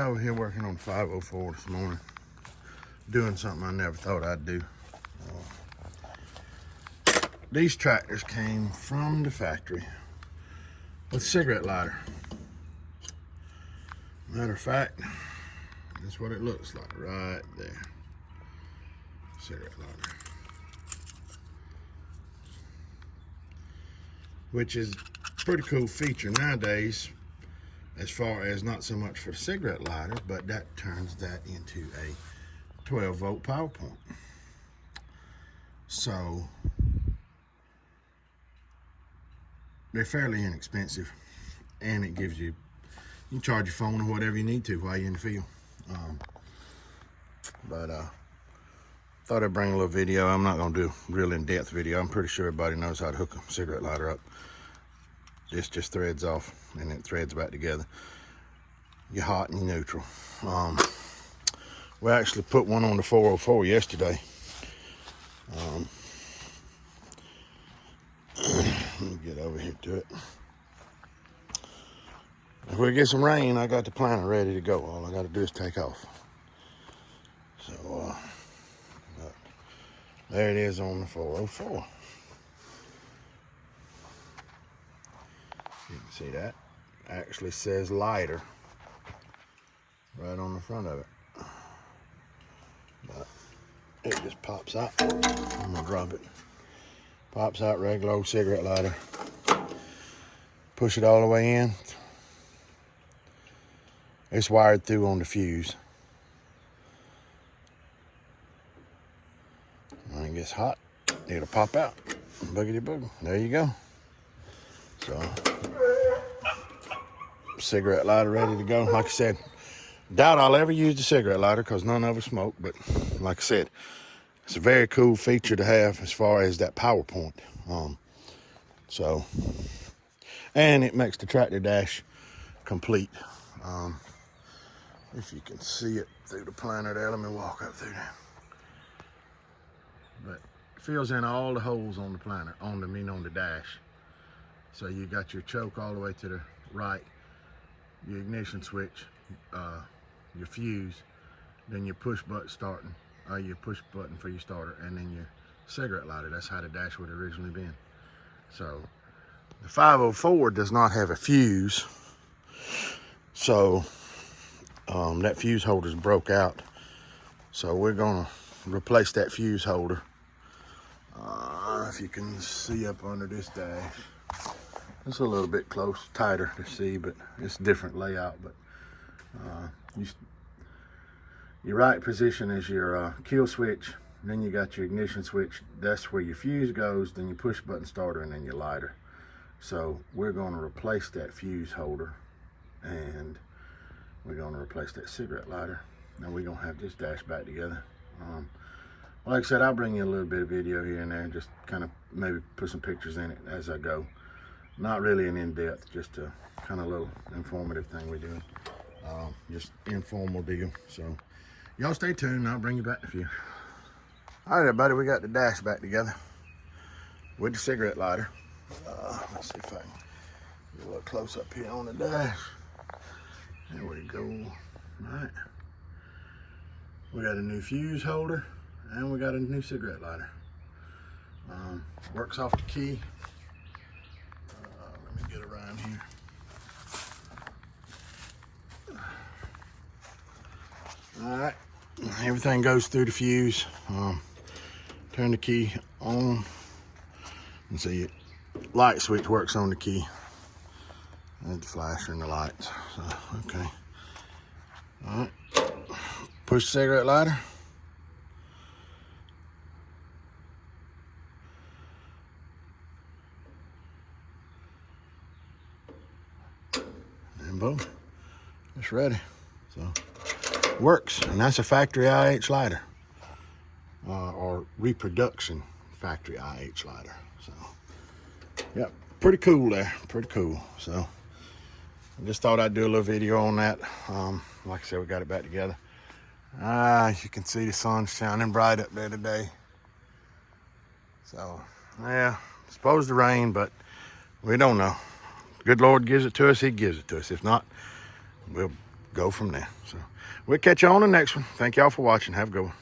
Over here working on 504 this morning, doing something I never thought I'd do. These tractors came from the factory with a cigarette lighter. Matter of fact, that's what it looks like right there. Cigarette lighter. Which is a pretty cool feature nowadays, as far as not so much for the cigarette lighter, but that turns that into a 12-volt power point. So they're fairly inexpensive, and it gives you can charge your phone or whatever you need to while you're in the field. Thought I'd bring a little video. I'm not going to do a real in-depth video. I'm pretty sure everybody knows how to hook a cigarette lighter up. This just threads off and it threads back together. You're hot and you're neutral. We actually put one on the 404 yesterday. Let me get over here to it. If we get some rain, I got the planter ready to go. All I got to do is take off. So, there it is on the 404. You can see that. Actually says lighter right on the front of it. But it just pops out. I'm gonna drop it. Pops out regular old cigarette lighter. Push it all the way in. It's wired through on the fuse. When it gets hot, it'll pop out. Boogity boog. There you go. So, cigarette lighter ready to go. Like I said, doubt I'll ever use the cigarette lighter because none of us smoke. But like I said, it's a very cool feature to have as far as that power point. And it makes the tractor dash complete. If you can see it through the planter there, let me walk up through there. But it fills in all the holes on the planter, on the dash. So you got your choke all the way to the right, your ignition switch, your fuse, then your push button starting, your push button for your starter, and then your cigarette lighter. That's how the dash would have originally been. So the 504 does not have a fuse, so that fuse holder's broke out. So we're gonna replace that fuse holder. If you can see up under this dash, it's a little bit close, tighter to see, but it's a different layout. But your right position is your kill switch, then you got your ignition switch. That's where your fuse goes, then your push button starter, and then your lighter. So we're going to replace that fuse holder, and we're going to replace that cigarette lighter. Now we're going to have this dash back together. Like I said, I'll bring you a little bit of video here and there, just kind of maybe put some pictures in it as I go. Not really an in-depth, just a kind of little informative thing we're doing. Just informal deal. So y'all stay tuned and I'll bring you back in a few. All right, everybody, we got the dash back together with the cigarette lighter. Let's see if I can get a little close up here on the dash. There we go. All right. We got a new fuse holder and we got a new cigarette lighter. Works off the key. Let me get around here. All right, everything goes through the fuse. Turn the key on, and see it. Light switch works on the key. And the flasher and the lights. So, okay. All right. Push the cigarette lighter. And boom, it's ready. So works, and that's a factory IH lighter, or reproduction factory IH lighter. So, yeah, pretty cool there, pretty cool. So, I just thought I'd do a little video on that. Like I said, we got it back together. You can see the sun shining bright up there today. So, yeah, it's supposed to rain, but we don't know. Good Lord gives it to us, He gives it to us. If not, we'll go from there. So we'll catch you on the next one. Thank y'all for watching. Have a good one.